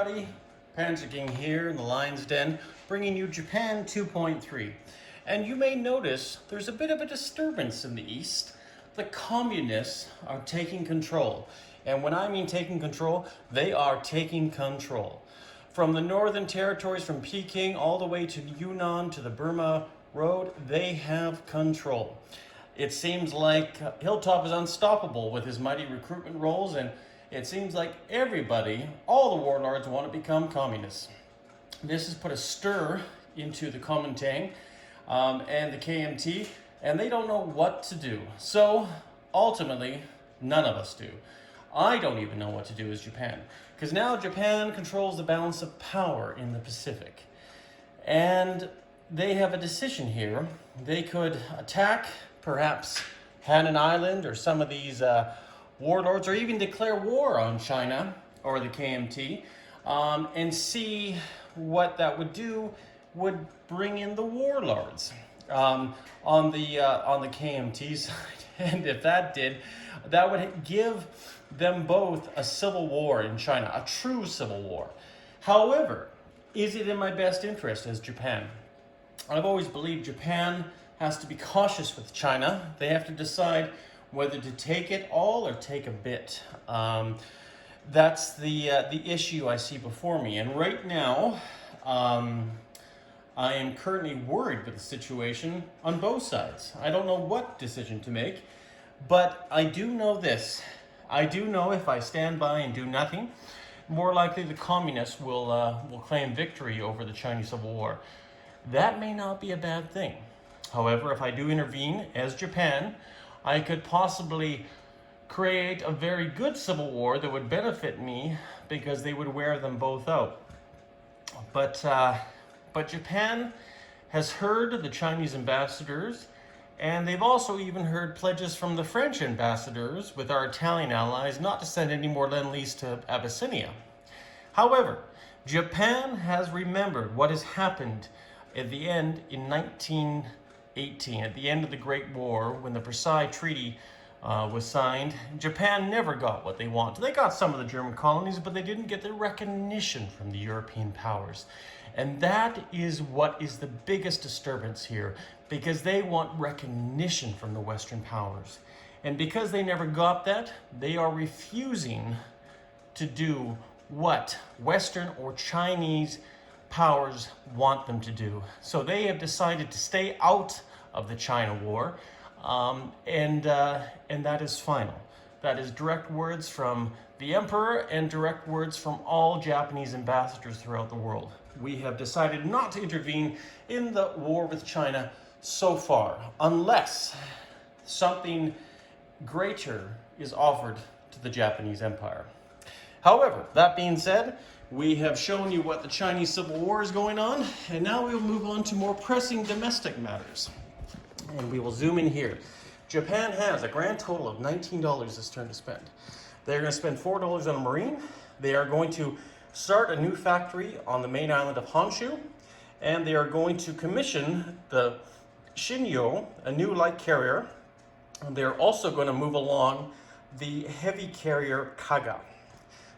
everybody, Panzer here in the Lion's Den, bringing you Japan 2.3. And you may notice there's a bit of a disturbance in the east. The communists are taking control. And when I mean taking control, they are taking control. From the northern territories, from Peking all the way to Yunnan to the Burma Road, they have control. It seems like Hilltop is unstoppable with his mighty recruitment rolls, and it seems like everybody, all the warlords, want to become communists. This has put a stir into the Kuomintang and the KMT, and they don't know what to do. So ultimately, none of us do. I don't even know what to do as Japan, because now Japan controls the balance of power in the Pacific. And they have a decision here. They could attack perhaps Hainan Island or some of these warlords, or even declare war on China or the KMT, and see what that would do. Would bring in the warlords on the KMT side, and if that did, that would give them both a civil war in China, a true civil war. However, is it in my best interest as Japan? I've always believed Japan has to be cautious with China. They have to decide whether to take it all or take a bit. That's the issue I see before me. And right now, I am currently worried with the situation on both sides. I don't know what decision to make, but I do know this. I do know if I stand by and do nothing, more likely the communists will claim victory over the Chinese Civil War. That may not be a bad thing. However, if I do intervene as Japan, I could possibly create a very good civil war that would benefit me because they would wear them both out. But Japan has heard the Chinese ambassadors, and they've also even heard pledges from the French ambassadors with our Italian allies not to send any more Lend-Lease to Abyssinia. However, Japan has remembered what has happened at the end in 1918, at the end of the Great War, when the Versailles Treaty was signed. Japan never got what they wanted. They got some of the German colonies, but they didn't get the recognition from the European powers. And that is what is the biggest disturbance here, because they want recognition from the Western powers. And because they never got that, they are refusing to do what Western or Chinese powers want them to do. So they have decided to stay out of the China War, and that is final. That is direct words from the Emperor and direct words from all Japanese ambassadors throughout the world. We have decided not to intervene in the war with China so far, unless something greater is offered to the Japanese Empire. However, that being said, we have shown you what the Chinese Civil War is going on, and now we will move on to more pressing domestic matters. And we will zoom in here. Japan has a grand total of $19 this turn to spend. They're going to spend $4 on a Marine. They are going to start a new factory on the main island of Honshu, and they are going to commission the Shinyo, a new light carrier. And they're also going to move along the heavy carrier Kaga.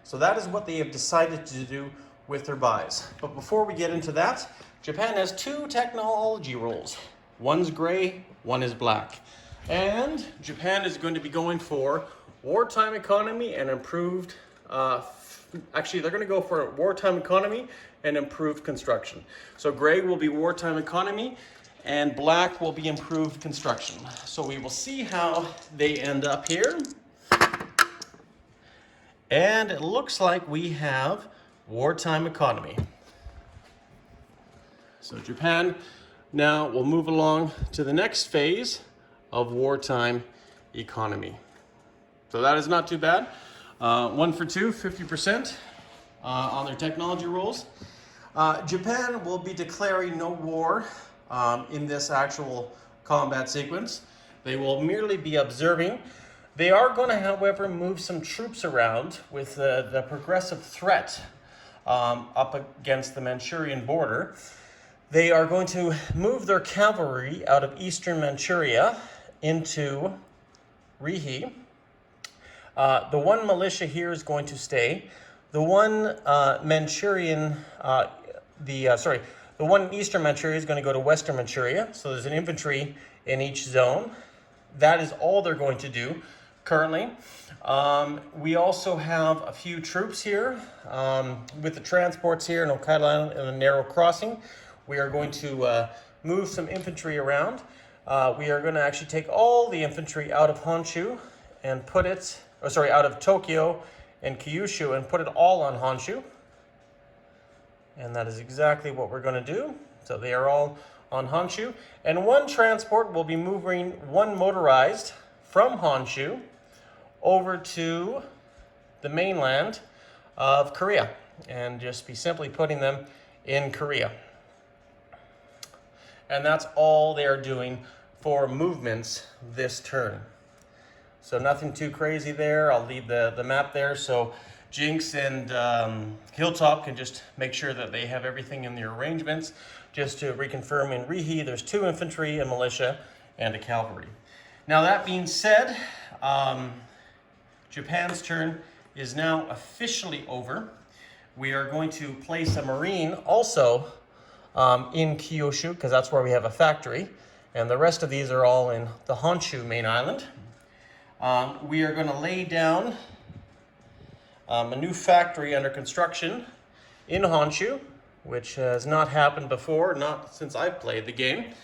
So that is what they have decided to do with their buys. But before we get into that, Japan has two technology rules. One's gray, one is black. And Japan is going to be going for wartime economy and improved, actually they're going to go for wartime economy and improved construction. So gray will be wartime economy and black will be improved construction. So we will see how they end up here. And it looks like we have wartime economy. So Japan now will move along to the next phase of wartime economy. So that is not too bad. 1 for 2, 50% on their technology rules. Japan will be declaring no war in this actual combat sequence. They will merely be observing. They are going to, however, move some troops around with the progressive threat up against the Manchurian border. They are going to move their cavalry out of eastern Manchuria into Rihe. The one militia here is going to stay The one Manchurian, the one in Eastern Manchuria is going to go to Western Manchuria. So there's an infantry in each zone. That is all they're going to do currently. We also have a few troops here with the transports here in Hokkaido Island in a narrow crossing. We are going to move some infantry around. We are going to actually take all the infantry out of Honshu and put it, out of Tokyo and Kyushu and put it all on Honshu. And that is exactly what we're going to do. So they are all on Honshu. And one transport will be moving one motorized from Honshu over to the mainland of Korea and just be simply putting them in Korea. And that's all they are doing for movements this turn. So nothing too crazy there. I'll leave the map there so Jinx and Hilltop can just make sure that they have everything in their arrangements. Just to reconfirm, in Rihi, there's 2 infantry, a militia, and a cavalry. Now that being said, Japan's turn is now officially over. We are going to place a marine also in Kyushu, because that's where we have a factory. And the rest of these are all in the Honshu main island. We are going to lay down a new factory under construction in Honshu, which has not happened before, not since I've played the game.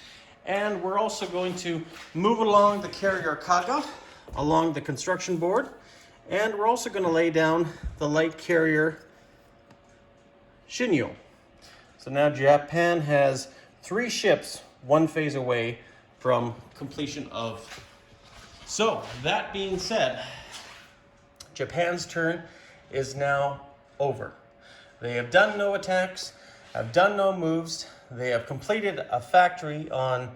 And we're also going to move along the carrier Kaga, along the construction board. And we're also going to lay down the light carrier Shinyo. So now Japan has 3 ships, 1 phase away from completion of. So that being said, Japan's turn is now over. They have done no attacks, have done no moves. They have completed a factory on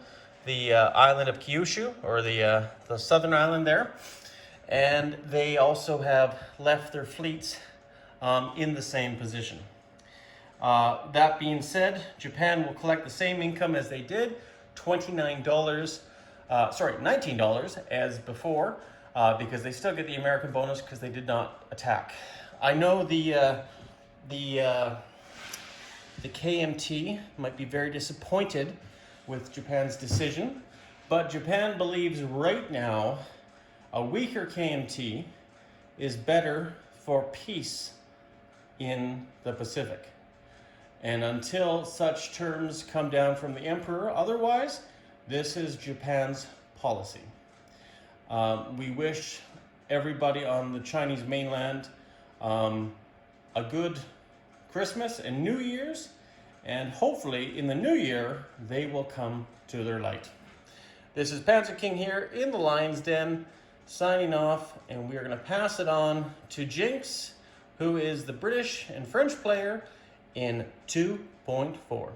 the island of Kyushu, or the southern island there. And they also have left their fleets in the same position. That being said, Japan will collect the same income as they did, $19 as before, because they still get the American bonus because they did not attack. I know the KMT might be very disappointed with Japan's decision, but Japan believes right now a weaker KMT is better for peace in the Pacific. And until such terms come down from the emperor otherwise, this is Japan's policy. We wish everybody on the Chinese mainland a good Christmas and New Year's, and hopefully in the new year they will come to their light. This is Panzer King here in the Lion's Den, signing off, and we are going to pass it on to Jinx, who is the British and French player in 2.4.